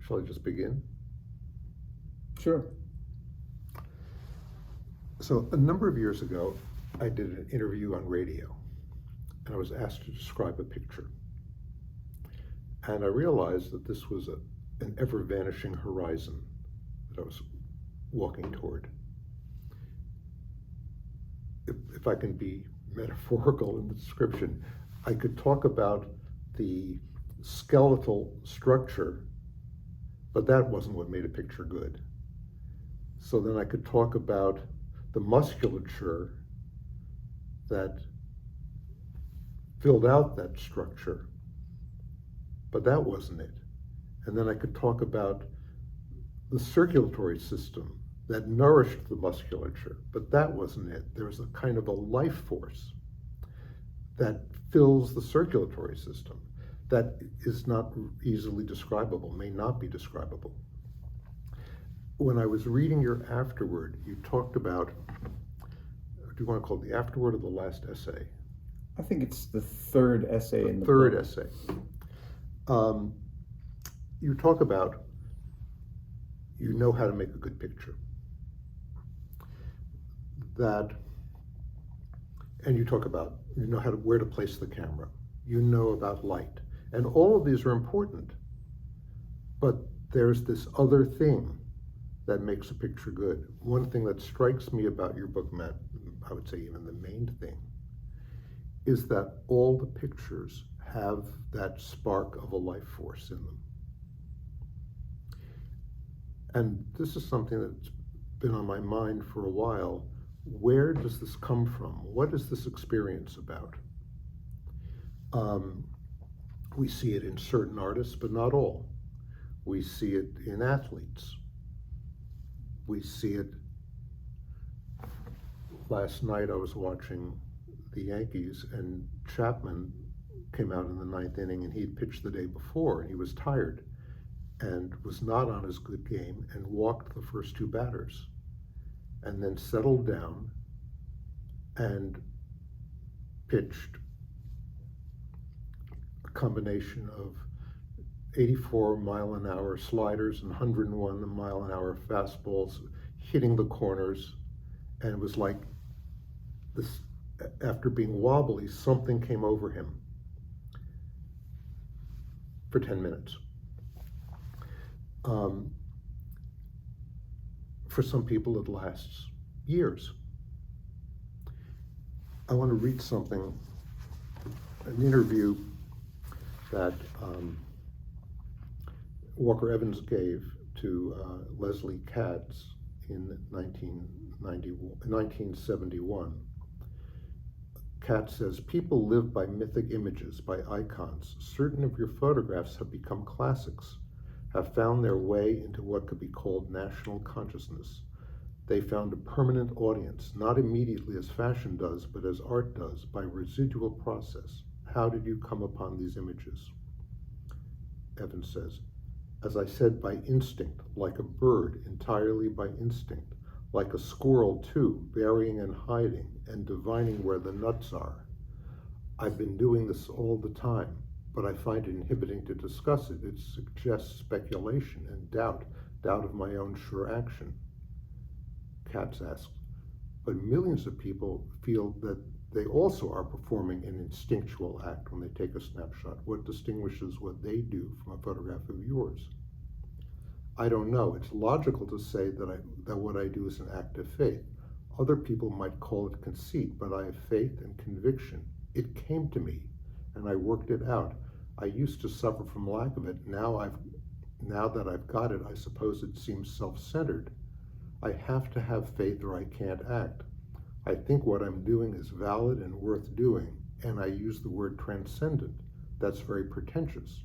Shall I just begin? Sure. So a number of years ago, I did an interview on radio, and I was asked to describe a picture. And I realized that this was an ever-vanishing horizon that I was walking toward. If I can be metaphorical in the description, I could talk about the skeletal structure, but that wasn't what made a picture good. So then I could talk about the musculature that filled out that structure, but that wasn't it. And then I could talk about the circulatory system that nourished the musculature, but that wasn't it. There's a kind of a life force that fills the circulatory system that is not easily describable, may not be describable. When I was reading your afterword, you talked about, do you want to call it the afterword or the last essay? I think it's the third essay in the third book. essay. You talk about you know how to make a good picture. And you talk about you know where to place the camera. You know about light. And all of these are important. But there's this other thing that makes a picture good. One thing that strikes me about your book, Matt, I would say even the main thing, is that all the pictures have that spark of a life force in them. And this is something that's been on my mind for a while. Where does this come from? What is this experience about? We see it in certain artists, but not all. We see it in athletes. We see it. Last night I was watching the Yankees, and Chapman came out in the ninth inning, and he'd pitched the day before, and he was tired and was not on his good game and walked the first two batters and then settled down and pitched a combination of 84 mile an hour sliders and 101 mile an hour fastballs hitting the corners, and it was like this, after being wobbly, something came over him for 10 minutes. For some people, it lasts years. I want to read something, an interview that Walker Evans gave to Leslie Katz in 1971. Katz says, "People live by mythic images, by icons. Certain of your photographs have become classics, have found their way into what could be called national consciousness. They found a permanent audience, not immediately as fashion does, but as art does, by residual process. How did you come upon these images?" Evans says, "As I said, by instinct, like a bird, entirely by instinct, like a squirrel too, burying and hiding and divining where the nuts are. I've been doing this all the time, but I find it inhibiting to discuss it. It suggests speculation and doubt of my own sure action." Katz asks, "But millions of people feel that they also are performing an instinctual act when they take a snapshot. What distinguishes what they do from a photograph of yours?" "I don't know. It's logical to say that what I do is an act of faith. Other people might call it conceit, but I have faith and conviction. It came to me, and I worked it out. I used to suffer from lack of it. Now that I've got it, I suppose it seems self-centered. I have to have faith or I can't act. I think what I'm doing is valid and worth doing, and I use the word transcendent. That's very pretentious.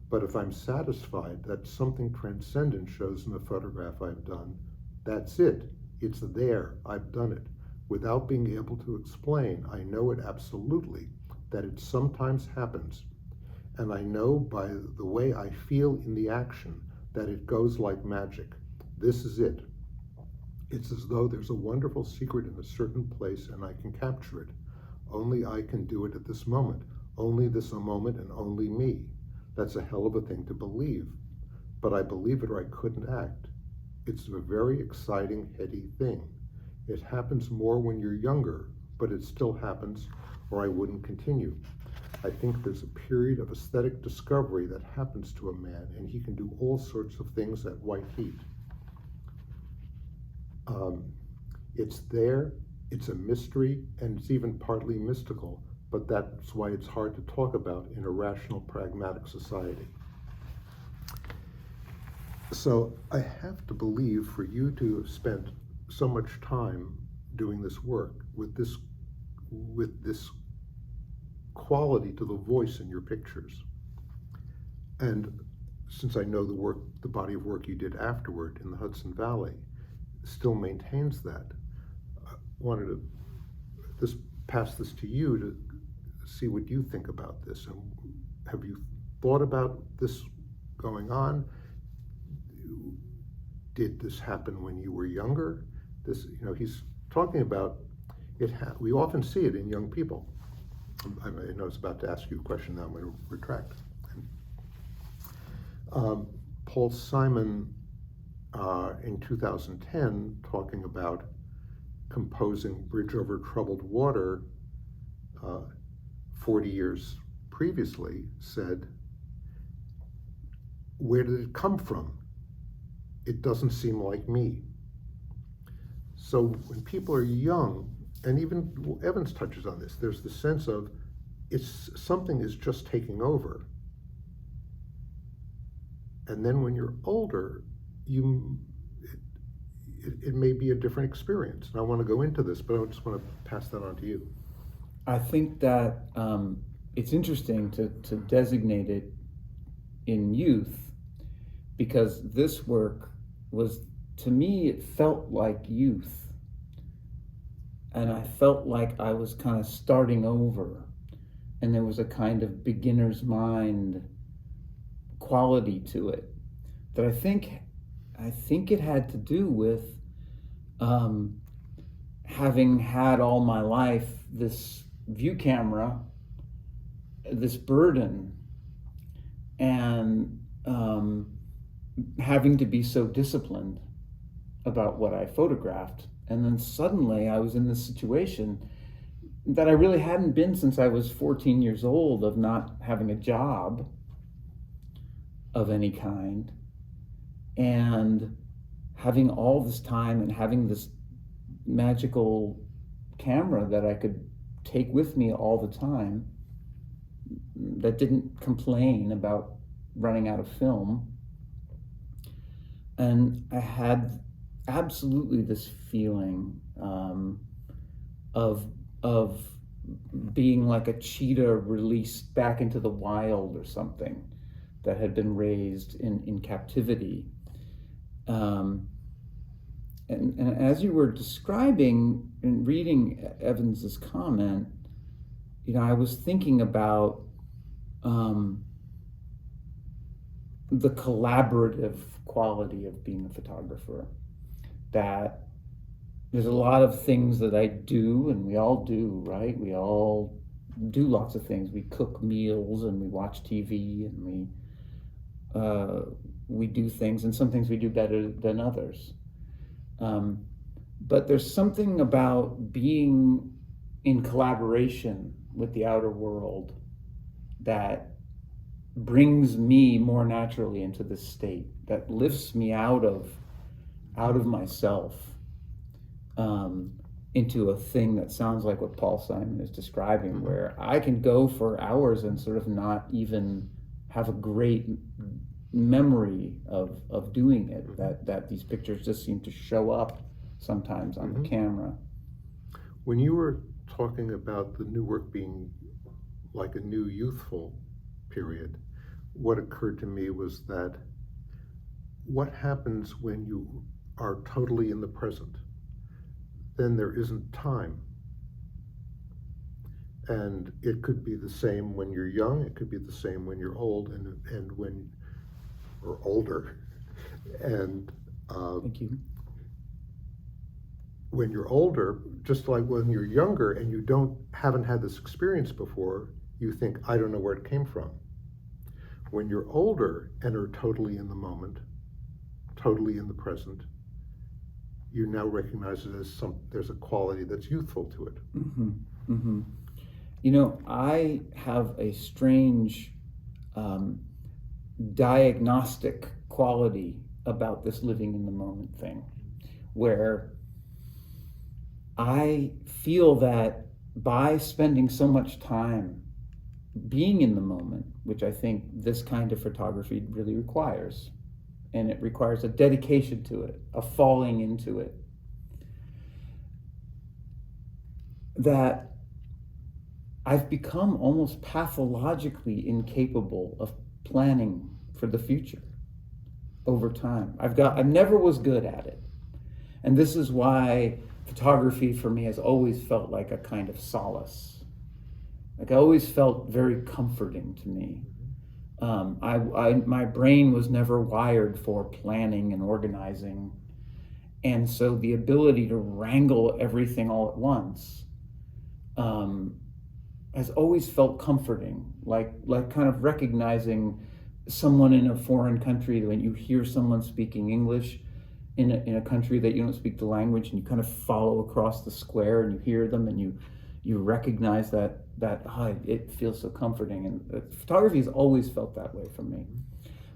But if I'm satisfied that something transcendent shows in the photograph I've done, that's it. It's there. I've done it. Without being able to explain, I know it absolutely, that it sometimes happens. And I know by the way I feel in the action that it goes like magic. This is it. It's as though there's a wonderful secret in a certain place and I can capture it. Only I can do it at this moment. Only this a moment and only me. That's a hell of a thing to believe. but I believe it or I couldn't act. It's a very exciting, heady thing. It happens more when you're younger, but it still happens, or I wouldn't continue. I think there's a period of aesthetic discovery that happens to a man, and he can do all sorts of things at white heat. It's there, it's a mystery, and it's even partly mystical, but that's why it's hard to talk about in a rational, pragmatic society. So I have to believe for you to have spent so much time doing this work with this quality to the voice in your pictures. And since I know the body of work you did afterward in the Hudson Valley still maintains that, I wanted to pass this to you to see what you think about this. And have you thought about this going on? Did this happen when you were younger? He's talking about it. We often see it in young people. I know I was about to ask you a question. Now I'm going to retract. Paul Simon in 2010, talking about composing Bridge Over Troubled Water 40 years previously, said, where did it come from? It doesn't seem like me. So when people are young, and even Evans touches on this, there's the sense of something is just taking over. And then when you're older, it may be a different experience. And I want to go into this, but I just want to pass that on to you. I think that it's interesting to designate it in youth, because this work was, to me, it felt like youth. And I felt like I was kind of starting over. And there was a kind of beginner's mind quality to it that I think it had to do with having had all my life this view camera, this burden, and having to be so disciplined about what I photographed. And then suddenly I was in this situation that I really hadn't been since I was 14 years old, of not having a job of any kind, and having all this time and having this magical camera that I could take with me all the time, that didn't complain about running out of film. And I had absolutely this feeling of being like a cheetah released back into the wild or something that had been raised in captivity. And as you were describing and reading Evans's comment, I was thinking about the collaborative quality of being a photographer. That there's a lot of things that I do, and we all do, right? We all do lots of things. We cook meals, and we watch TV, and we do things, and some things we do better than others. But there's something about being in collaboration with the outer world that brings me more naturally into this state, that lifts me out of myself into a thing that sounds like what Paul Simon is describing, Mm-hmm. where I can go for hours and sort of not even have a great memory of doing it, Mm-hmm. that these pictures just seem to show up sometimes on the camera. When you were talking about the new work being like a new youthful period, what occurred to me was that what happens when you are totally in the present? Then there isn't time. And it could be the same when you're young, it could be the same when you're old, and when or older. And Thank you. when you're older, just like when you're younger and you haven't had this experience before, you think, I don't know where it came from. When you're older and are totally in the moment, totally in the present, you now recognize it as there's a quality that's youthful to it. Mm-hmm. Mm-hmm. You know, I have a strange diagnostic quality about this living in the moment thing, where I feel that by spending so much time being in the moment, which I think this kind of photography really requires, and it requires a dedication to it, a falling into it, that I've become almost pathologically incapable of planning for the future over time. I never was good at it. And this is why photography for me has always felt like a kind of solace. Like I always felt very comforting to me. My brain was never wired for planning and organizing. And so the ability to wrangle everything all at once has always felt comforting, like kind of recognizing someone in a foreign country. When you hear someone speaking English in a country that you don't speak the language, and you kind of follow across the square and you hear them and you recognize that it feels so comforting. And photography has always felt that way for me.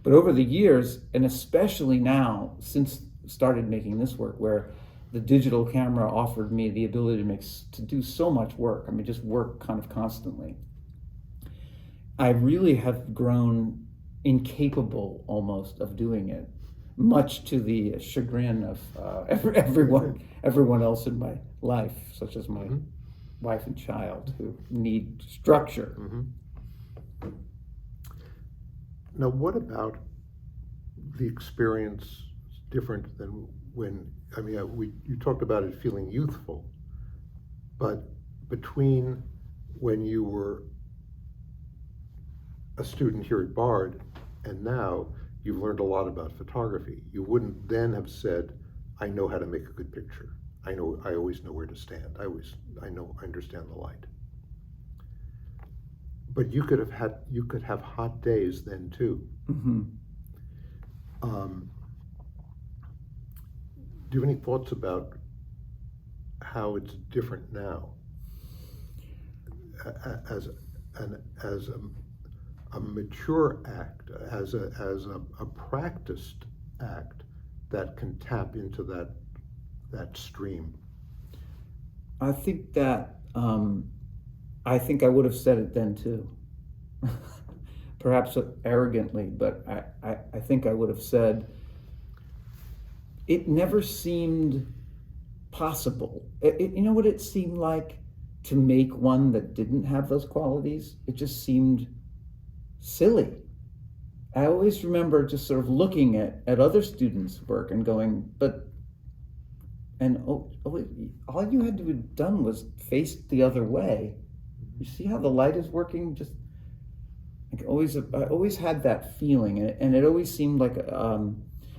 But over the years, and especially now since started making this work, where the digital camera offered me the ability to do so much work. I mean, just work kind of constantly. I really have grown incapable almost of doing it, much to the chagrin of everyone else in my life, such as my wife and child, who need structure. Mm-hmm. Now, what about the experience different than when, I mean, you talked about it feeling youthful, but between when you were a student here at Bard and now, you've learned a lot about photography. You wouldn't then have said, I know how to make a good picture. I always know where to stand. I understand the light. But you could have hot days then too. Mm-hmm. Do you have any thoughts about how it's different now as a mature act, as a practiced act that can tap into that stream? I think that I think I would have said it then too. Perhaps arrogantly, but I think I would have said, it never seemed possible. You know what it seemed like to make one that didn't have those qualities? It just seemed silly. I always remember just sort of looking at other students' work and going, all you had to have done was face the other way. You see how the light is working? Just I always had that feeling, and it always seemed like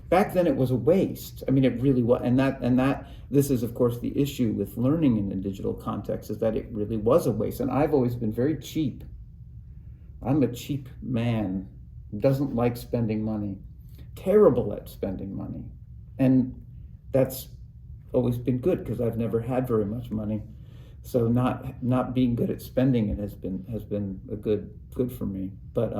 back then it was a waste. I mean, it really was, and that this is of course the issue with learning in a digital context, is that it really was a waste. And I've always been very cheap. I'm a cheap man, doesn't like spending money, terrible at spending money, and that's always been good because I've never had very much money. So not being good at spending it has been a good for me. But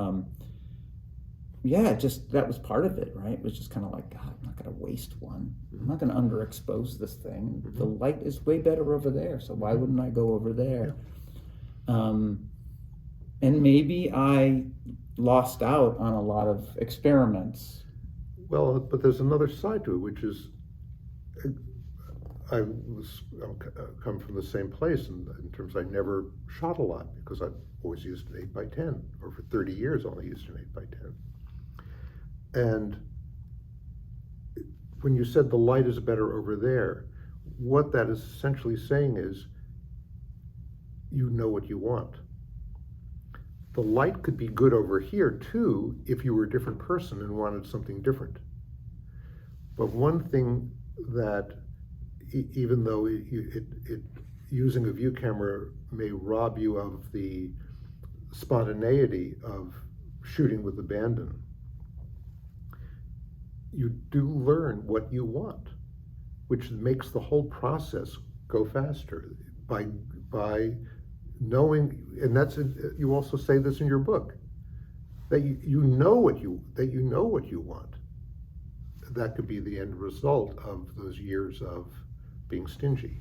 yeah, just that was part of it, right? It was just kind of like, God, I'm not going to waste one. I'm not going to underexpose this thing. The light is way better over there, so why wouldn't I go over there? And maybe I lost out on a lot of experiments. Well, but there's another side to it, which is I'm come from the same place in terms I never shot a lot because I've always used an 8x10, or for 30 years only used an 8x10. And when you said the light is better over there, what that is essentially saying is you know what you want. The light could be good over here too if you were a different person and wanted something different. But one thing that, even though using a view camera may rob you of the spontaneity of shooting with abandon, you do learn what you want, which makes the whole process go faster by knowing. And that's, you also say this in your book, that you know what you want. That could be the end result of those years of being stingy.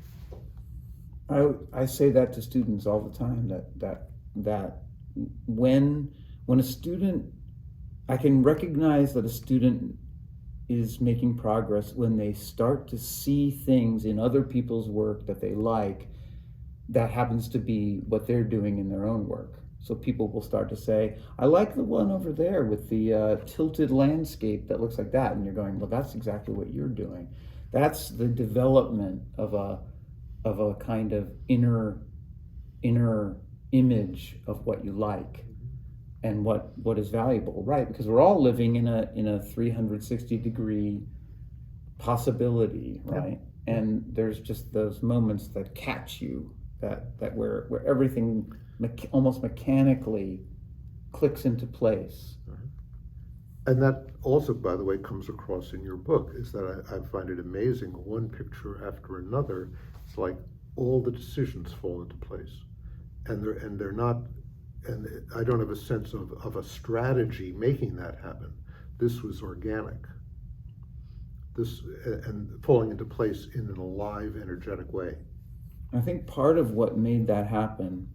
I say that to students all the time, that when a student, I can recognize that a student is making progress when they start to see things in other people's work that they like, that happens to be what they're doing in their own work. So people will start to say, I like the one over there with the tilted landscape that looks like that. And you're going, well, that's exactly what you're doing. That's the development of a kind of inner image of what you like and what is valuable, right? Because we're all living in a 360-degree possibility, right? Yeah. And there's just those moments that catch you, that where everything almost mechanically clicks into place. And that also, by the way, comes across in your book, is that I find it amazing. One picture after another, it's like all the decisions fall into place, and they're not. And I don't have a sense of a strategy making that happen. This was organic. This and falling into place in an alive, energetic way. I think part of what made that happen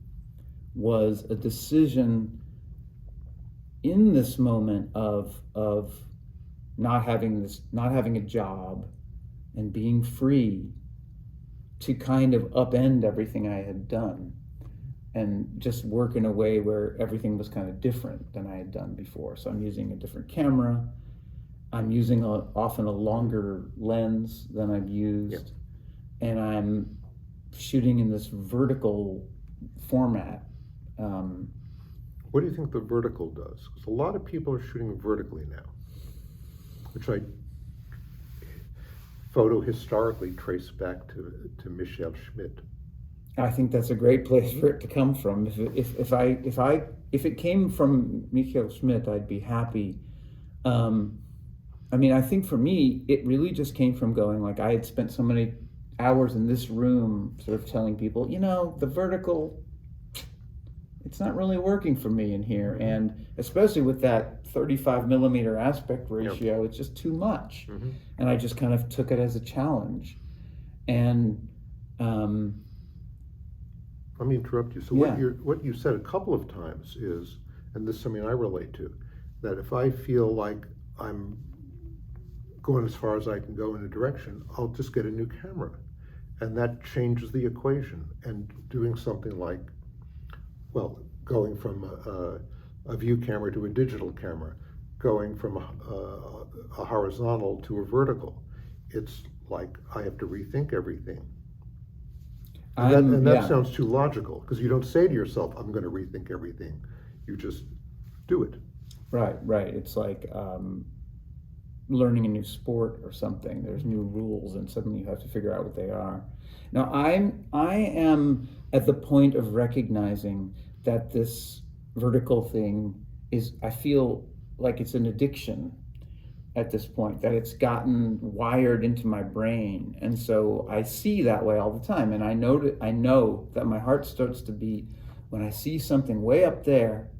was a decision in this moment of not having a job and being free, to kind of upend everything I had done and just work in a way where everything was kind of different than I had done before. So I'm using a different camera. I'm using often a longer lens than I've used. Yep. And I'm shooting in this vertical format. What do you think the vertical does? Because a lot of people are shooting vertically now, which I photo historically trace back to Michel Schmidt. I think that's a great place for it to come from. If it came from Michel Schmidt, I'd be happy. I mean, I think for me, it really just came from going, like, I had spent so many hours in this room sort of telling people, the vertical, it's not really working for me in here. And especially with that 35 millimeter aspect ratio, It's just too much. Mm-hmm. And I just kind of took it as a challenge. And let me interrupt you. So what you said a couple of times is, and this is something I relate to, that if I feel like I'm going as far as I can go in a direction, I'll just get a new camera. And that changes the equation. And doing something like, well, going from a view camera to a digital camera, going from a horizontal to a vertical, it's like I have to rethink everything. And that sounds too logical, because you don't say to yourself, I'm going to rethink everything. You just do it. Right. It's like learning a new sport or something. There's new rules, and suddenly you have to figure out what they are. Now, I am at the point of recognizing that this vertical thing is, I feel like it's an addiction at this point, that it's gotten wired into my brain. And so I see that way all the time. And I know that my heart starts to beat when I see something way up there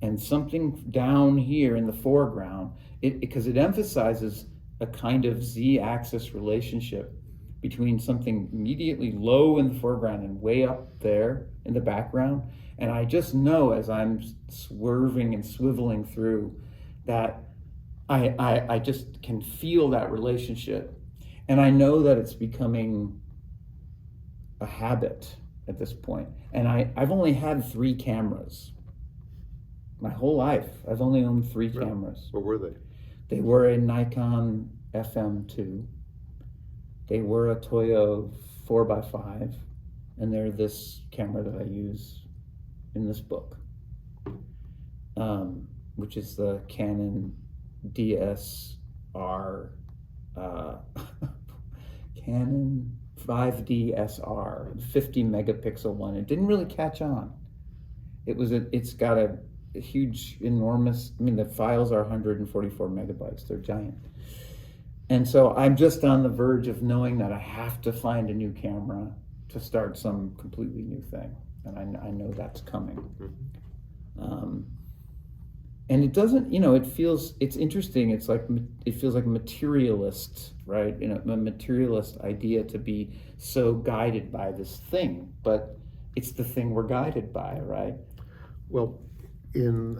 and something down here in the foreground, because it emphasizes a kind of Z-axis relationship between something immediately low in the foreground and way up there in the background. And I just know, as I'm swerving and swiveling through, that I just can feel that relationship. And I know that it's becoming a habit at this point. And I've only had 3 cameras. My whole life, I've only owned 3 cameras. What were they? They were a Nikon FM2. They were a Toyo 4x5. And they're this camera that I use in this book, which is the Canon DSR, Canon 5D SR, 50 megapixel one. It didn't really catch on. It's got a huge, enormous. I mean, the files are 144 megabytes. They're giant. And so I'm just on the verge of knowing that I have to find a new camera to start some completely new thing, and I know that's coming. And it doesn't, it's interesting. It's like, it feels like materialist, right? A materialist idea to be so guided by this thing, but it's the thing we're guided by, right? Well, in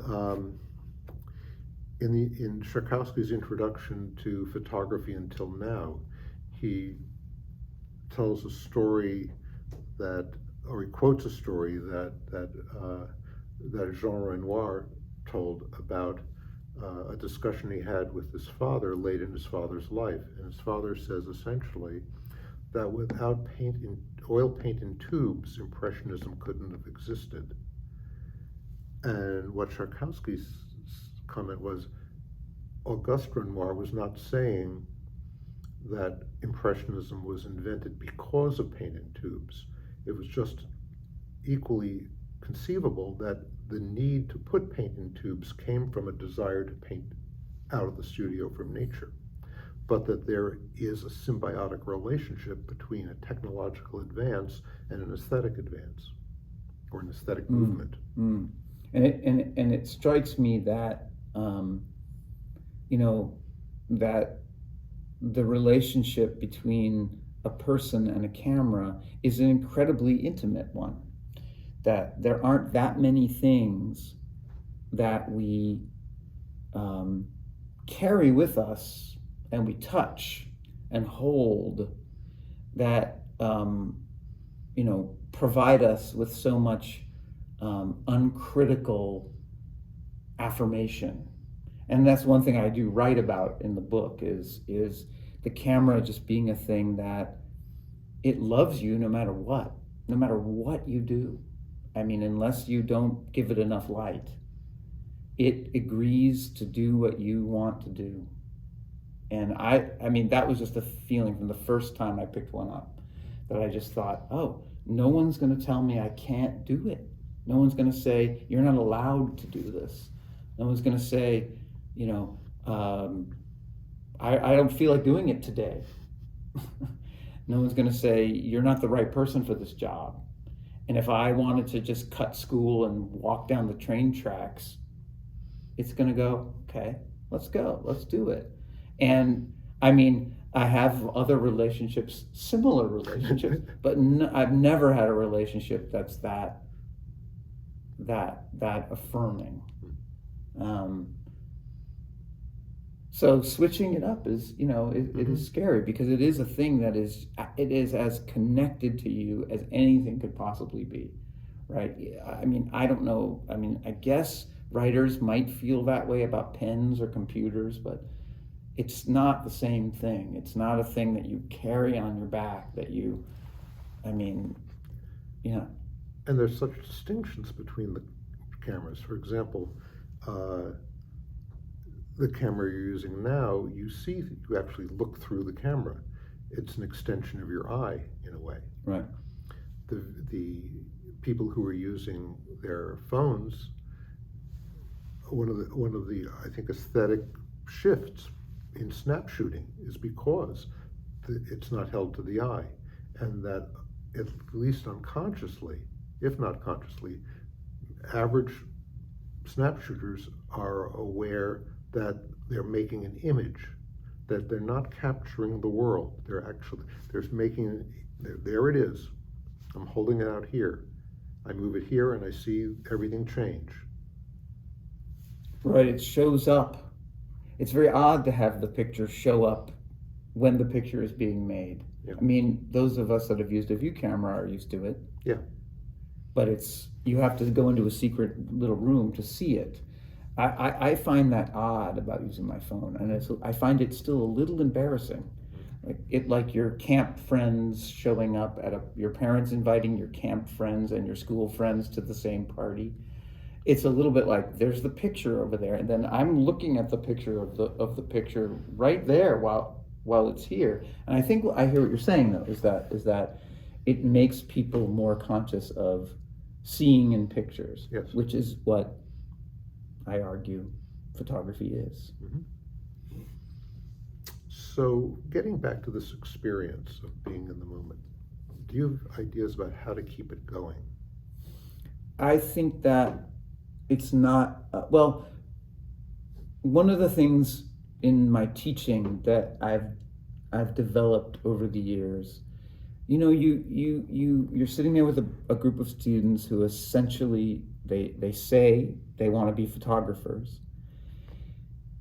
Tchaikovsky's introduction to photography until now, he tells a story or he quotes a story that Jean Renoir told about a discussion he had with his father late in his father's life. And his father says essentially that without oil paint in tubes, Impressionism couldn't have existed. And what Tchaikovsky's comment was, Auguste Renoir was not saying that Impressionism was invented because of paint in tubes. It was just equally conceivable that the need to put paint in tubes came from a desire to paint out of the studio from nature, but that there is a symbiotic relationship between a technological advance and an aesthetic advance, or an aesthetic movement. And it strikes me that that the relationship between a person and a camera is an incredibly intimate one. That there aren't that many things that we carry with us and we touch and hold that provide us with so much uncritical affirmation. And that's one thing I do write about in the book is the camera just being a thing that it loves you no matter what you do. I mean, unless you don't give it enough light, it agrees to do what you want to do. And I mean, that was just a feeling from the first time I picked one up, that I just thought, oh, no one's going to tell me I can't do it. No one's going to say, you're not allowed to do this. No one's going to say, I don't feel like doing it today. No one's going to say, you're not the right person for this job. And if I wanted to just cut school and walk down the train tracks, it's going to go, okay, let's go, let's do it. And I mean, I have other relationships, similar relationships, but I've never had a relationship that's that affirming. So switching it up is, it is scary, because it is a thing that is as connected to you as anything could possibly be, right? I mean, I don't know. I mean, I guess writers might feel that way about pens or computers, but it's not the same thing. It's not a thing that you carry on your back, yeah. And there's such distinctions between the cameras. For example, the camera you're using now, you actually look through the camera. It's an extension of your eye in a way. Right. The people who are using their phones, one of the I think aesthetic shifts in snap shooting is because it's not held to the eye, and that at least unconsciously, if not consciously, average snap shooters are aware that they're making an image, that they're not capturing the world. There it is. I'm holding it out here. I move it here and I see everything change. Right, it shows up. It's very odd to have the picture show up when the picture is being made. Yeah. I mean, those of us that have used a view camera are used to it. Yeah. But you have to go into a secret little room to see it. I find that odd about using my phone, and I find it still a little embarrassing. Like your camp friends showing up your parents inviting your camp friends and your school friends to the same party. It's a little bit like, there's the picture over there, and then I'm looking at the picture of the picture right there while it's here. And I think I hear what you're saying, though, is that it makes people more conscious of seeing in pictures. Yes. Which is what I argue, photography is. Mhm. So, getting back to this experience of being in the moment, do you have ideas about how to keep it going? I think that it's not, well, one of the things in my teaching that I've developed over the years, you're sitting there with a group of students who essentially they say they want to be photographers,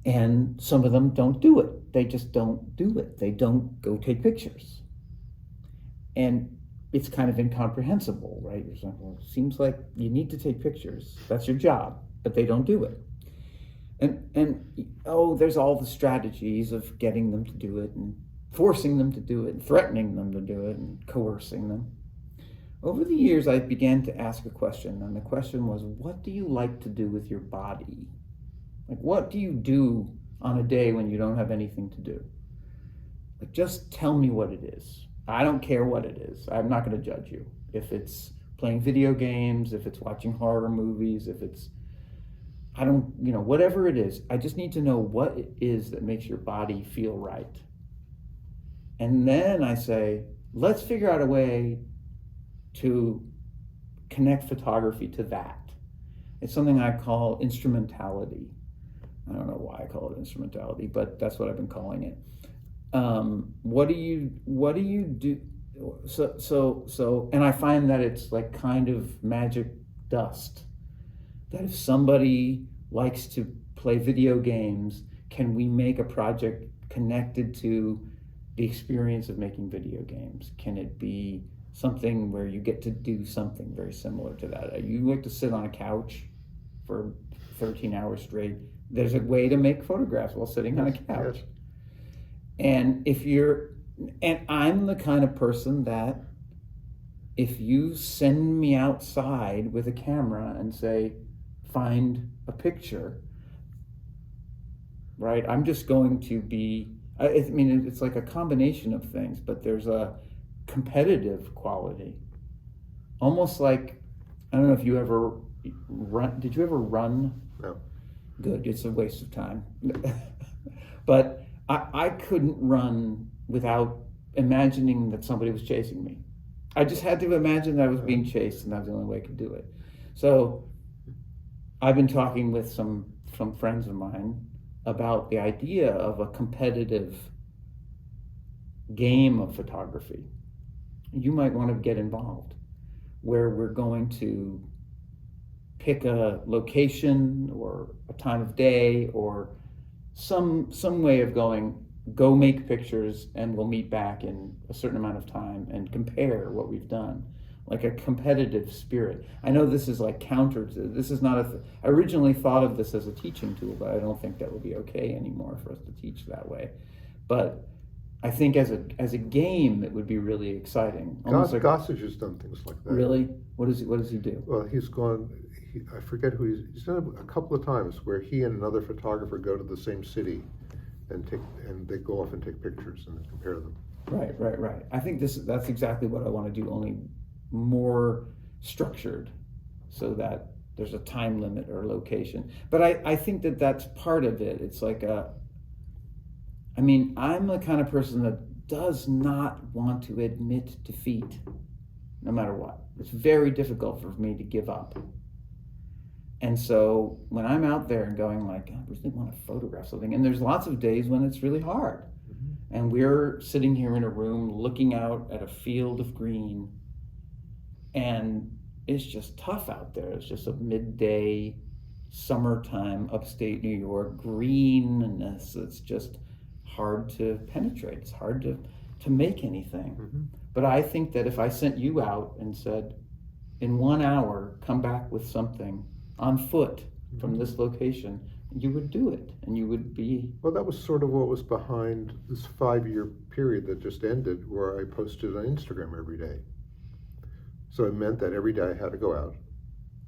and some of them don't do it. They just don't do it. They don't go take pictures, and it's kind of incomprehensible, right? You're like, well, it seems like you need to take pictures. That's your job, but they don't do it. And oh, there's all the strategies of getting them to do it and forcing them to do it and threatening them to do it and coercing them. Over the years, I began to ask a question, and the question was, what do you like to do with your body? Like, what do you do on a day when you don't have anything to do? Like, just tell me what it is. I don't care what it is. I'm not going to judge you. If it's playing video games, if it's watching horror movies, if it's, I don't, whatever it is, I just need to know what it is that makes your body feel right. And then I say, let's figure out a way to connect photography to that. It's something I call instrumentality. I don't know why I call it instrumentality, but that's what I've been calling it. What do you do? So, and I find that it's like kind of magic dust. That if somebody likes to play video games, can we make a project connected to the experience of making video games? Can it be something where you get to do something very similar to that? You like to sit on a couch for 13 hours straight. There's a way to make photographs while sitting on a couch. Yes. And I'm the kind of person that if you send me outside with a camera and say, find a picture, right? I'm just going to be, I mean, it's like a combination of things, but there's a competitive quality. Almost like, I don't know if you ever run, did you ever run? No. Good, it's a waste of time. But I couldn't run without imagining that somebody was chasing me. I just had to imagine that I was being chased, and that was the only way I could do it. So I've been talking with some friends of mine about the idea of a competitive game of photography. You might want to get involved, where we're going to pick a location or a time of day or some way of go make pictures, and we'll meet back in a certain amount of time and compare what we've done, like a competitive spirit. I know this is like counter to, this is not I originally thought of this as a teaching tool, but I don't think that would be okay anymore for us to teach that way. But I think as a game, it would be really exciting. Gossage has done things like that. Really? What does he do? Well, I forget who he's done it a couple of times where he and another photographer go to the same city and they go off and take pictures and compare them. Right. I think that's exactly what I want to do, only more structured, so that there's a time limit or location. But I think that that's part of it. It's like I'm the kind of person that does not want to admit defeat, no matter what. It's very difficult for me to give up. And so when I'm out there and going like, I really want to photograph something, and there's lots of days when it's really hard. Mm-hmm. And we're sitting here in a room looking out at a field of green, and it's just tough out there. It's just a midday, summertime, upstate New York, greenness. It's just hard to penetrate. It's hard to make anything. Mm-hmm. But I think that if I sent you out and said, in 1 hour, come back with something on foot from this location, you would do it, and you would be... Well, that was sort of what was behind this 5-year period that just ended, where I posted on Instagram every day. So it meant that every day I had to go out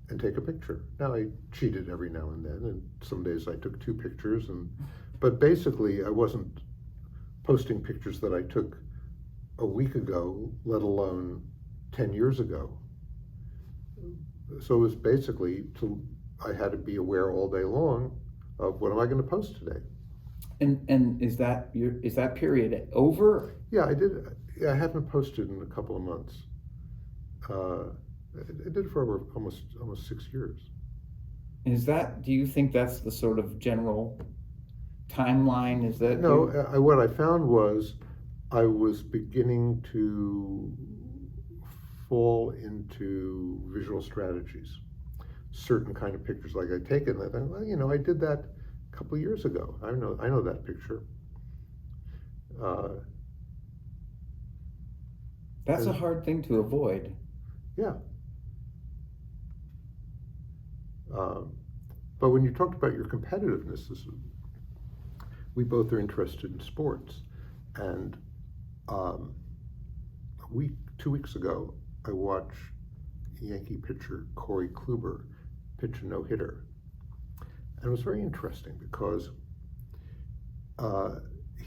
and take a picture. Now I cheated every now and then, and some days I took 2 pictures, but basically I wasn't posting pictures that I took a week ago, let alone 10 years ago. So it was basically I had to be aware all day long of what am I going to post today. And is that period over? Yeah, I did. Yeah, I haven't posted in a couple of months. I did it for over almost 6 years. Do you think that's the sort of general timeline? Is that No, you? what I found was I was beginning to fall into visual strategies. Certain kind of pictures, like I take it and I think, well, I did that a couple of years ago. I know that picture. That's a hard thing to avoid. Yeah. But when you talked about your competitiveness, we both are interested in sports. And um, 2 weeks ago, I watched Yankee pitcher Corey Kluber pitch a no-hitter. And it was very interesting because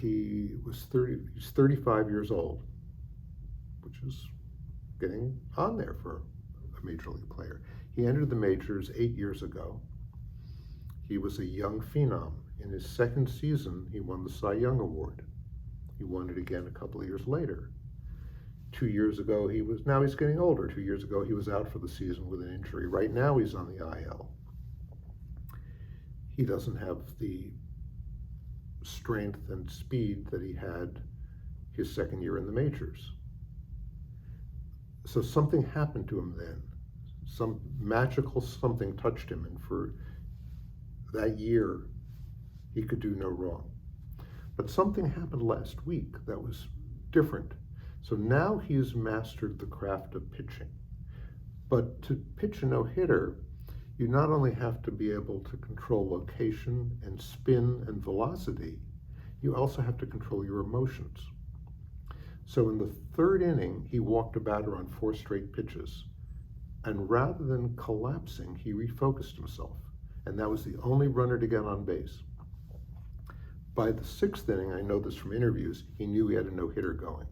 he's 35 years old, which is getting on there for a major league player. He entered the majors 8 years ago. He was a young phenom. In his second season, he won the Cy Young Award. He won it again a couple of years later. 2 years ago, now he's getting older. 2 years ago, he was out for the season with an injury. Right now, he's on the IL. He doesn't have the strength and speed that he had his second year in the majors. So something happened to him then. Some magical something touched him, and for that year, he could do no wrong. But something happened last week that was different. So now he's mastered the craft of pitching. But to pitch a no-hitter, you not only have to be able to control location and spin and velocity, you also have to control your emotions. So in the third inning, he walked a batter on 4 straight pitches. And rather than collapsing, he refocused himself. And that was the only runner to get on base. By the 6th inning, I know this from interviews, he knew he had a no-hitter going.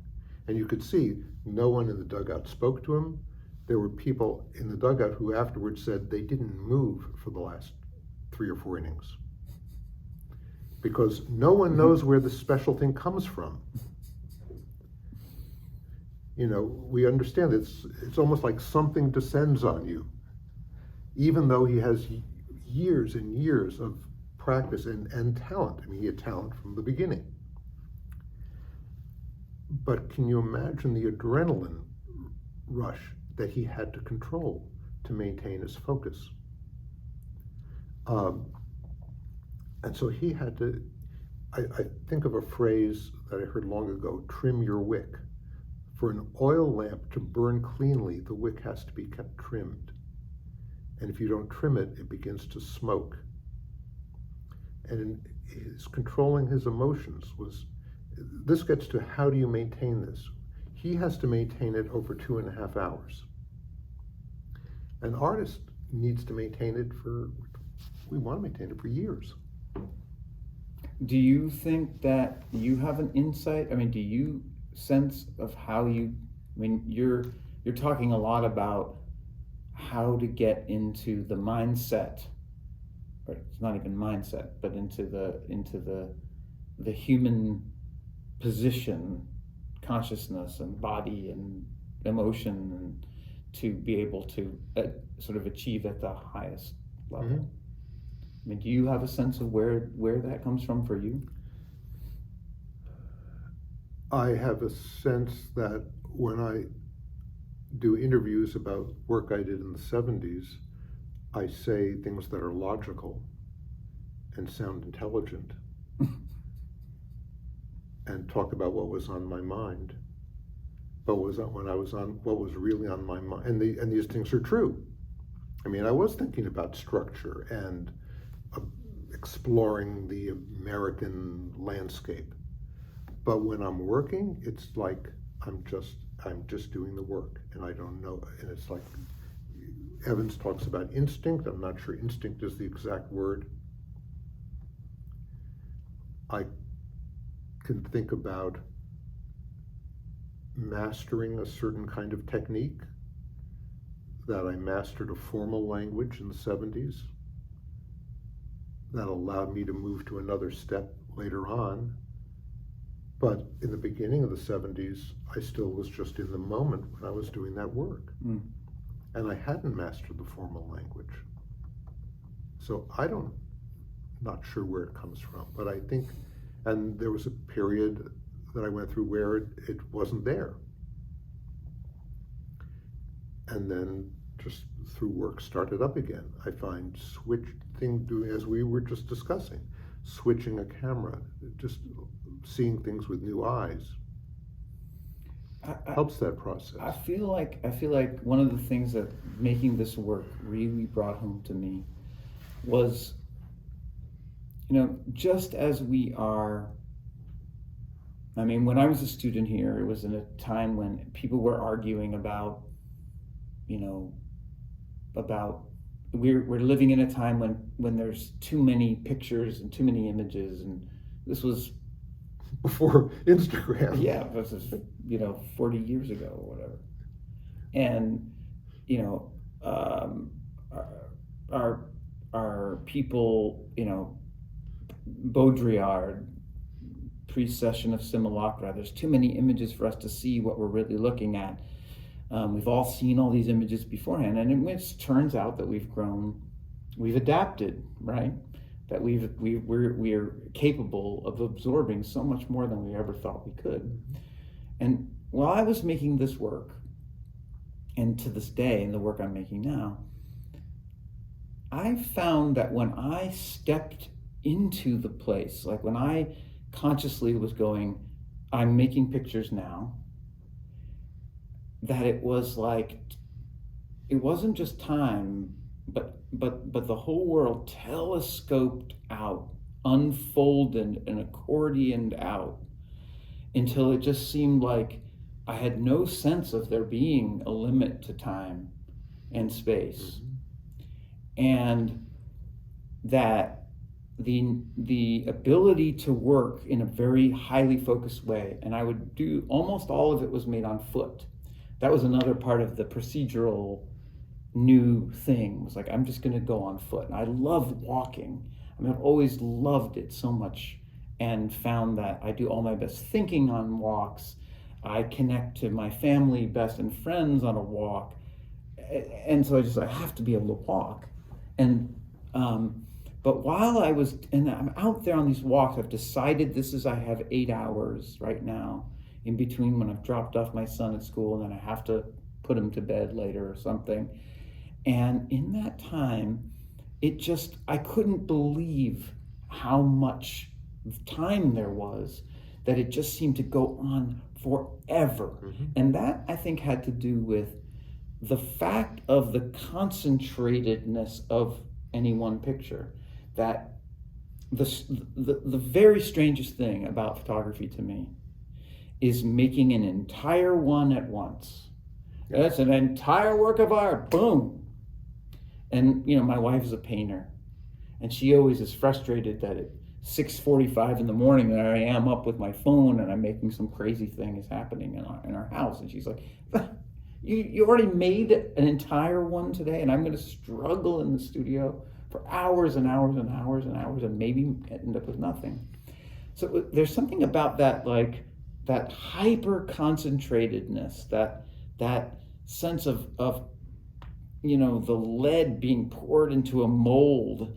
And you could see no one in the dugout spoke to him. There were people in the dugout who afterwards said they didn't move for the last 3 or 4 innings. Because no one knows where the special thing comes from. We understand it's almost like something descends on you. Even though he has years and years of practice and talent. I mean, he had talent from the beginning. But can you imagine the adrenaline rush that he had to control to maintain his focus? And so he had to, I think of a phrase that I heard long ago, trim your wick. For an oil lamp to burn cleanly, the wick has to be kept trimmed. And if you don't trim it, it begins to smoke. And his controlling his emotions this gets to how do you maintain this? He has to maintain it over 2.5 hours. An artist needs to maintain it we want to maintain it for years. Do you think that you have an insight? I mean, do you sense of how you're talking a lot about how to get into the mindset, or it's not even mindset, but into the human position, consciousness and body and emotion, and to be able to sort of achieve at the highest level. Mm-hmm. I mean, do you have a sense of where that comes from for you? I have a sense that when I do interviews about work I did in the 70s, I say things that are logical and sound intelligent and talk about what was on my mind, but what was really on my mind. And these things are true. I mean, I was thinking about structure and exploring the American landscape. But when I'm working, it's like I'm just doing the work, and I don't know. And it's like Evans talks about instinct. I'm not sure instinct is the exact word. I can think about mastering a certain kind of technique that I mastered a formal language in the 70s. that allowed me to move to another step later on. But in the beginning of the 70s, I still was just in the moment when I was doing that work. Mm. And I hadn't mastered the formal language. So not sure where it comes from, but I think, and there was a period that I went through where it wasn't there. And then just through work started up again. I find doing as we were just discussing, switching a camera, just seeing things with new eyes helps that process. I feel like one of the things that making this work really brought home to me was, just as we are. I mean, when I was a student here, it was in a time when people were arguing about we're living in a time when there's too many pictures and too many images, and this was before Instagram. Yeah, this is 40 years ago or whatever, and our people, Baudrillard, precession of simulacra. There's too many images for us to see what we're really looking at. We've all seen all these images beforehand, and it turns out that we've adapted, right? That we're capable of absorbing so much more than we ever thought we could. And while I was making this work, and to this day, in the work I'm making now, I found that when I stepped into the place, like when I consciously was going, I'm making pictures now, that it was like, it wasn't just time, but the whole world telescoped out, unfolded and accordioned out, until it just seemed like I had no sense of there being a limit to time and space. Mm-hmm. And that the ability to work in a very highly focused way, and I would do, almost all of it was made on foot. That was another part of the procedural new thing. It was like, I'm just going to go on foot. And I love walking. I mean, I've always loved it so much, and found that I do all my best thinking on walks. I connect to my family, best, and friends on a walk. And so I have to be able to walk. And but while I'm out there on these walks, I've decided I have 8 hours right now in between when I've dropped off my son at school and then I have to put him to bed later or something. And in that time, I couldn't believe how much time there was, that it just seemed to go on forever. Mm-hmm. And that, I think, had to do with the fact of the concentratedness of any one picture. That the very strangest thing about photography to me is making an entire one at once. Yeah. That's an entire work of art, boom. And my wife is a painter, and she always is frustrated that at 6:45 in the morning there I am up with my phone and I'm making some crazy thing is happening in our house, and she's like, you already made an entire one today, and I'm going to struggle in the studio for hours and hours and hours and hours and maybe end up with nothing. So there's something about that, like that hyper concentratedness, that sense of the lead being poured into a mold,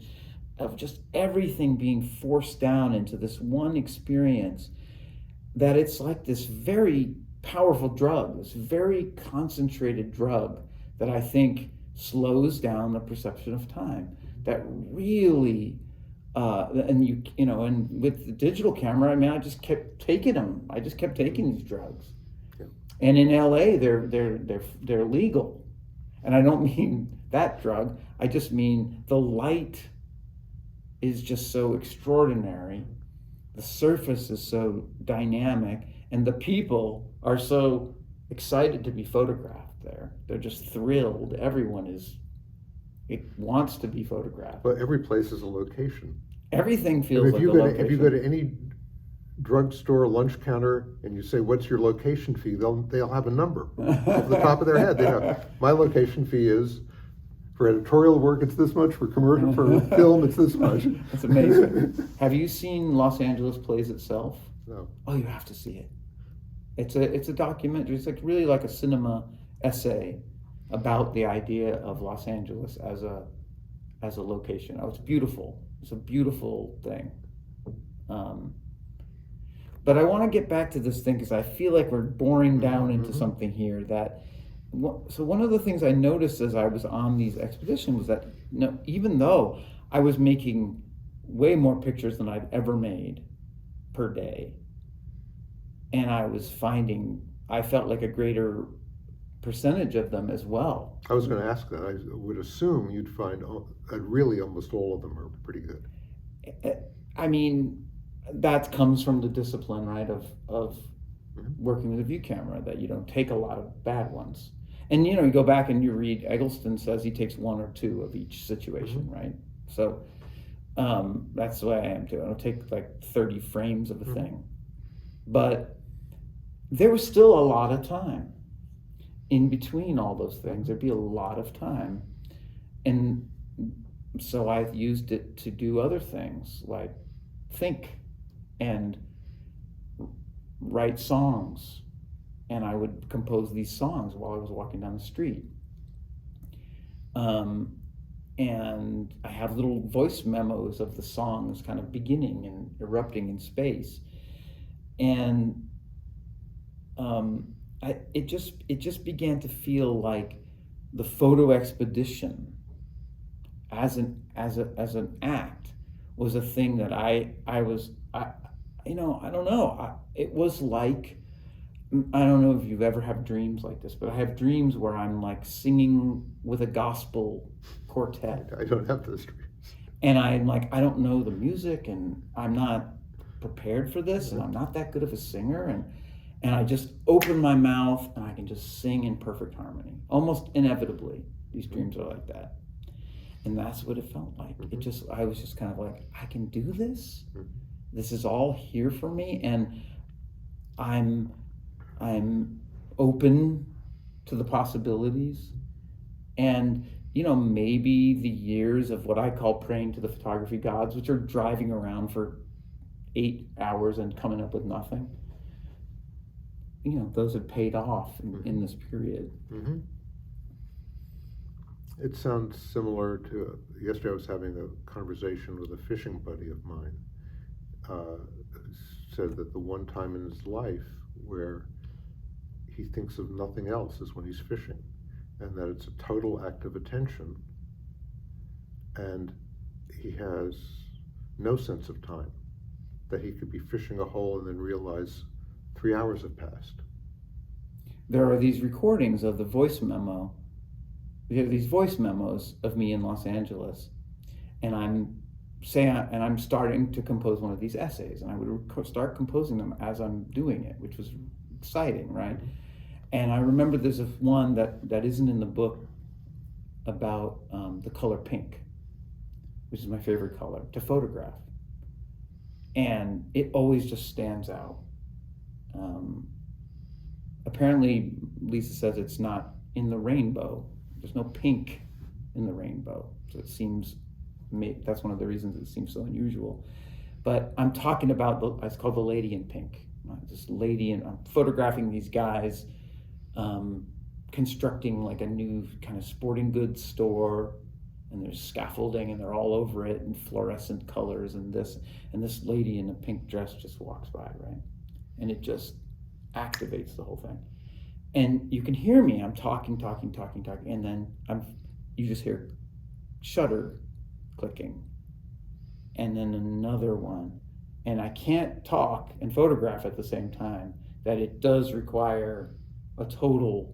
of just everything being forced down into this one experience, that it's like this very powerful drug, this very concentrated drug that I think slows down the perception of time. That really, and with the digital camera, I mean, I just kept taking them. I just kept taking these drugs. Yeah. And in LA, they're legal. And I don't mean that drug. I just mean the light is just so extraordinary. The surface is so dynamic, and the people are so excited to be photographed there. They're just thrilled. Everyone wants to be photographed. But every place is a location. Everything feels like a location. If you go to any drugstore lunch counter and you say, "What's your location fee?" They'll have a number off the top of their head. They know my location fee is For editorial work, it's this much. For commercial, for film, it's this much. That's amazing. Have you seen Los Angeles Plays itself? No. Oh, you have to see it. It's a documentary. It's like really like a cinema essay about the idea of Los Angeles as a location. Oh, it's beautiful. It's a beautiful thing. But I want to get back to this thing because I feel like we're boring down into something here. So one of the things I noticed as I was on these expeditions was that even though I was making way more pictures than I'd ever made per day, and I felt like a greater percentage of them as well. I was going to ask that. I would assume you'd find really almost all of them are pretty good. I mean, that comes from the discipline, right, of working with a view camera, that you don't take a lot of bad ones. And, you go back and you read, Eggleston says he takes one or two of each situation, right? So that's the way I am too. I don't take like 30 frames of a thing. But there was still a lot of time in between all those things. There'd be a lot of time. And so I used it to do other things like think and write songs. And I would compose these songs while I was walking down the street. And I have little voice memos of the songs kind of beginning and erupting in space. And it just began to feel like the photo expedition as an act was a thing that I don't know. It was like, I don't know if you've ever had dreams like this, but I have dreams where I'm like singing with a gospel quartet. I don't have those dreams. And I'm like, I don't know the music, and I'm not prepared for this, and I'm not that good of a singer, and I just open my mouth and I can just sing in perfect harmony. Almost inevitably, these dreams are like that. And that's what it felt like. I was just kind of like, I can do this. This is all here for me, and I'm open to the possibilities. And maybe the years of what I call praying to the photography gods, which are driving around for 8 hours and coming up with nothing, those have paid off in this period. It sounds similar to yesterday. I was having a conversation with a fishing buddy of mine. Said that the one time in his life where he thinks of nothing else is when he's fishing, and that it's a total act of attention, and he has no sense of time, that he could be fishing a hole and then realize 3 hours have passed. There are these recordings of the voice memo. There are these voice memos of me in Los Angeles, and I'm starting to compose one of these essays, and I would start composing them as I'm doing it, which was exciting, right? And I remember there's one that isn't in the book about the color pink, which is my favorite color to photograph. And it always just stands out. Apparently, Lisa says it's not in the rainbow. There's no pink in the rainbow. So it seems, that's one of the reasons it seems so unusual. But I'm talking about, it's called The Lady in Pink. This lady, and I'm photographing these guys constructing like a new kind of sporting goods store, and there's scaffolding and they're all over it and fluorescent colors and this lady in a pink dress just walks by, right? And it just activates the whole thing. And you can hear me, I'm talking, and then you just hear shutter clicking, and then another one. And I can't talk and photograph at the same time, that it does require a total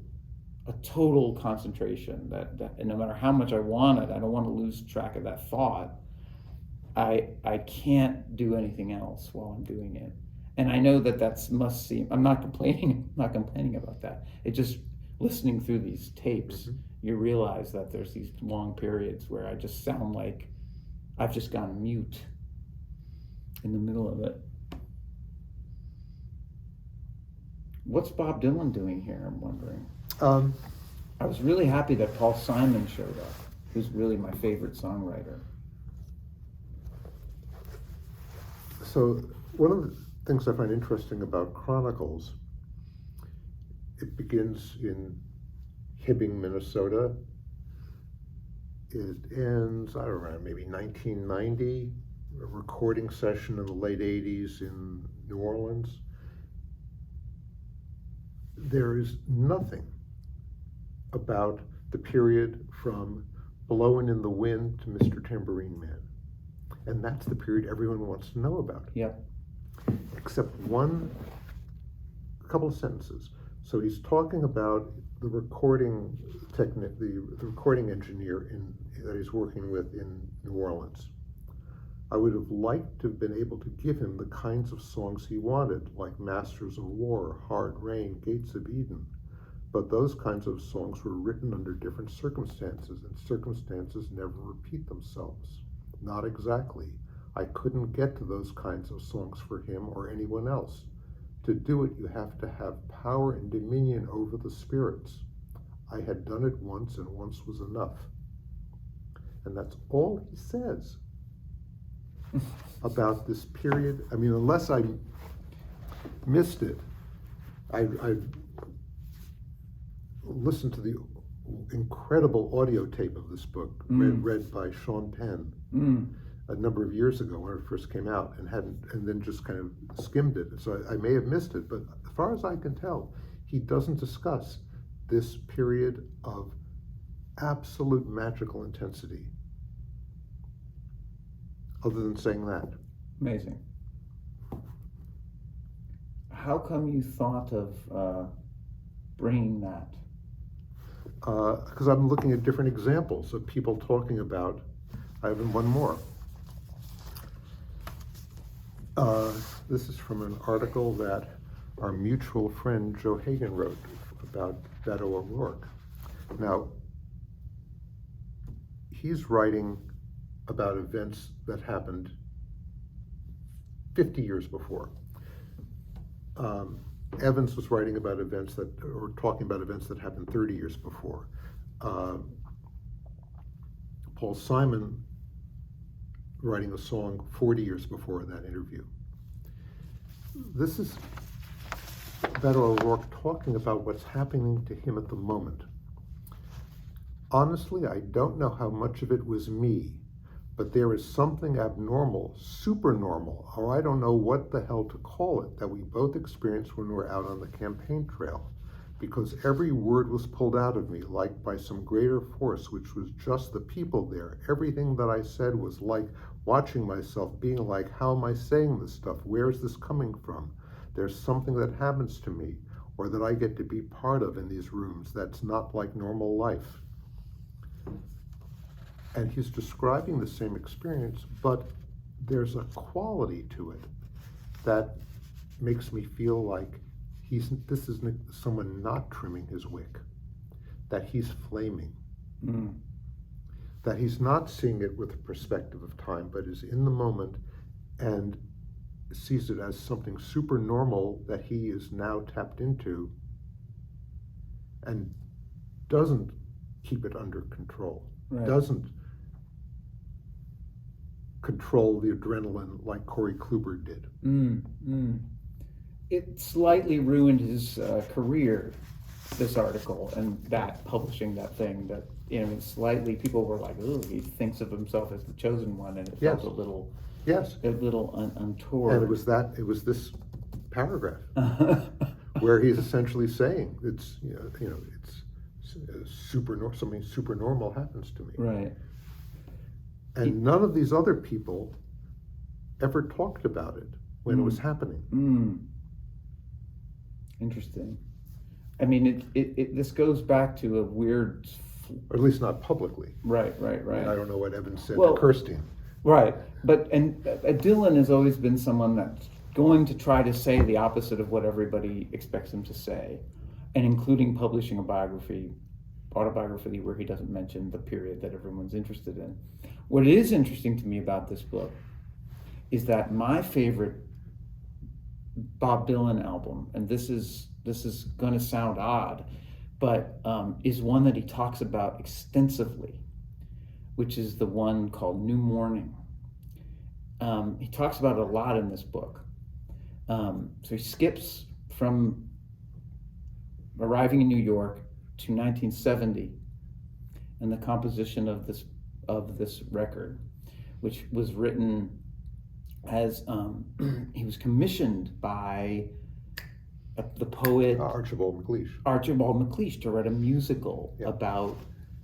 concentration, that no matter how much I want it, I don't want to lose track of that thought. I can't do anything else while I'm doing it. And I know that must seem, I'm not complaining about that. It just, listening through these tapes, you realize that there's these long periods where I just sound like I've just gone mute in the middle of it. What's Bob Dylan doing here, I'm wondering? I was really happy that Paul Simon showed up. who's really my favorite songwriter. So one of the things I find interesting about Chronicles, it begins in Hibbing, Minnesota. It ends, I don't know, maybe 1990, a recording session in the late 80s in New Orleans. There is nothing about the period from Blowin' in the Wind to Mr. Tambourine Man. And that's the period everyone wants to know about. Yep. Except a couple of sentences. So he's talking about the recording technique, the recording engineer that he's working with in New Orleans. I would have liked to have been able to give him the kinds of songs he wanted, like Masters of War, Hard Rain, Gates of Eden. But those kinds of songs were written under different circumstances, and circumstances never repeat themselves. Not exactly. I couldn't get to those kinds of songs for him or anyone else. To do it, you have to have power and dominion over the spirits. I had done it once, and once was enough. And that's all he says about this period. I mean, unless I missed it, I listened to the incredible audio tape of this book, read by Sean Penn a number of years ago when it first came out, and then just kind of skimmed it. So I may have missed it, but as far as I can tell, he doesn't discuss this period of absolute magical intensity, other than saying that. Amazing. How come you thought of bringing that? Because I'm looking at different examples of people talking about, I have one more. This is from an article that our mutual friend Joe Hagan wrote about Beto O'Rourke. Now, he's writing about events that happened 50 years before. Evans was writing about events or talking about events that happened 30 years before. Paul Simon writing a song 40 years before that interview. This is Beto O'Rourke talking about what's happening to him at the moment. Honestly, I don't know how much of it was me, but there is something abnormal, supernormal, or I don't know what the hell to call it, that we both experienced when we're out on the campaign trail. Because every word was pulled out of me, like by some greater force, which was just the people there. Everything that I said was like watching myself, being like, how am I saying this stuff? Where is this coming from? There's something that happens to me, or that I get to be part of in these rooms that's not like normal life. And he's describing the same experience, but there's a quality to it that makes me feel like this is someone not trimming his wick, that he's flaming, that he's not seeing it with a perspective of time, but is in the moment and sees it as something super normal that he is now tapped into and doesn't keep it under control, doesn't control the adrenaline like Corey Kluber did. It slightly ruined his career, this article, and that publishing that thing that, slightly people were like, oh, he thinks of himself as the chosen one, and it felt a little untoward. And it was this paragraph where he's essentially saying it's something super normal happens to me. Right. And none of these other people ever talked about it when it was happening. Interesting. I mean, this goes back to a weird, or at least not publicly. Right. I don't know what Evans said to Kirstein. Right, but Dylan has always been someone that's going to try to say the opposite of what everybody expects him to say, and including publishing autobiography where he doesn't mention the period that everyone's interested in. What is interesting to me about this book is that my favorite Bob Dylan album, and this is going to sound odd, but is one that he talks about extensively, which is the one called New Morning. He talks about it a lot in this book. So he skips from arriving in New York to 1970 and the composition of this record, which was written as he was commissioned by the poet Archibald MacLeish to write a musical Yeah. about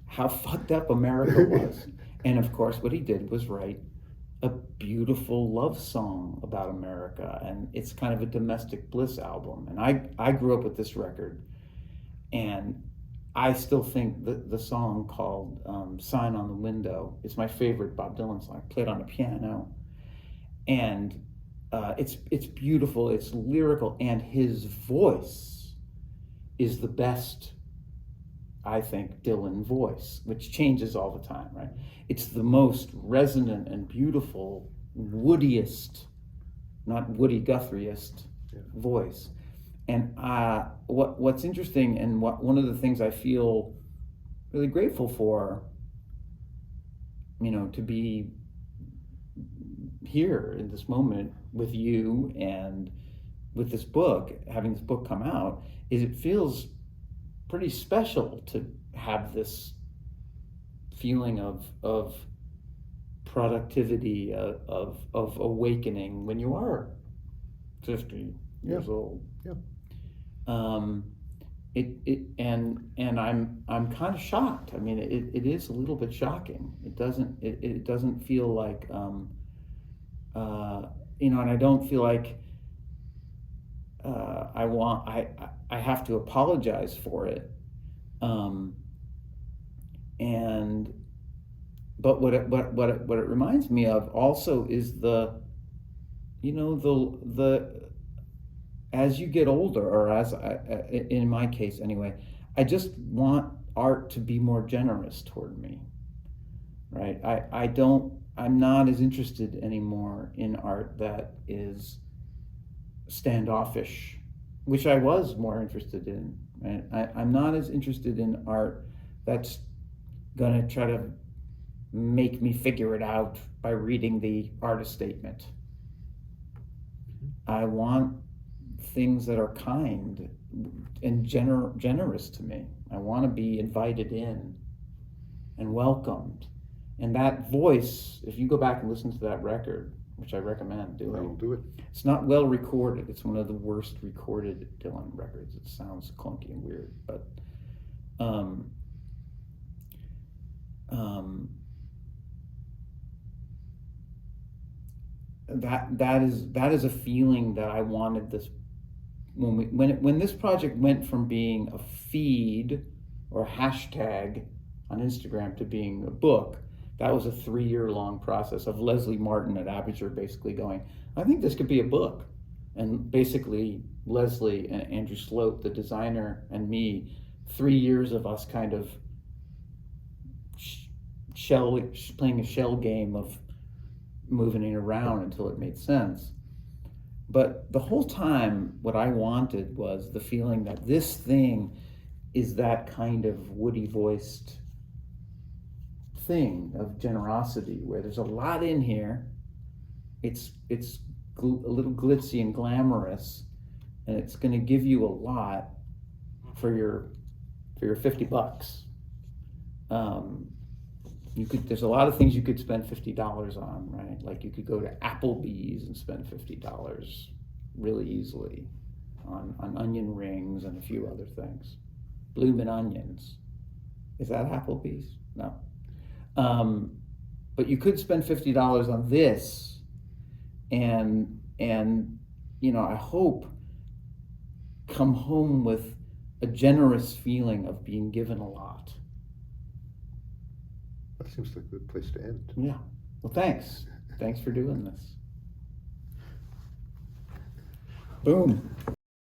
how fucked up America was. And of course, what he did was write a beautiful love song about America, and it's kind of a domestic bliss album. And I grew up with this record, and I still think the song called Sign on the Window is my favorite Bob Dylan song. I play it on the piano, and it's beautiful, it's lyrical, and his voice is the best, I think, Dylan voice, which changes all the time, right? It's the most resonant and beautiful, woodiest, not Woody Guthrieist voice. And what's interesting, and one of the things I feel really grateful for, to be here in this moment with you and with this book, having this book come out, is it feels pretty special to have this feeling of productivity, of awakening when you are 50 years old. Yeah. And I'm kind of shocked. I mean, it is a little bit shocking. It doesn't feel like and I don't feel like I have to apologize for it. But what it reminds me of also is the as you get older, or in my case anyway, I just want art to be more generous toward me, right? I'm not as interested anymore in art that is standoffish, which I was more interested in, right? I'm not as interested in art that's gonna try to make me figure it out by reading the artist statement. I want things that are kind and generous to me. I want to be invited in and welcomed. And that voice, if you go back and listen to that record, which I recommend doing, I will do it. It's not well recorded. It's one of the worst recorded Dylan records. It sounds clunky and weird, but that is a feeling that I wanted this when this project went from being a feed or hashtag on Instagram to being a book. That was a 3-year-long process of Leslie Martin at Aperture basically going, I think this could be a book. And basically Leslie and Andrew Sloat, the designer, and me, 3 years of us kind of playing a shell game of moving it around until it made sense. But the whole time, what I wanted was the feeling that this thing is that kind of woody-voiced thing of generosity, where there's a lot in here. It's a little glitzy and glamorous, and it's going to give you a lot for your $50. There's a lot of things you could spend $50 on, right? Like you could go to Applebee's and spend $50 really easily on onion rings and a few other things. Bloomin' onions. Is that Applebee's? No. But you could spend $50 on this, and I hope come home with a generous feeling of being given a lot. That seems like a good place to end. Yeah. Well, thanks. Thanks for doing this. Boom.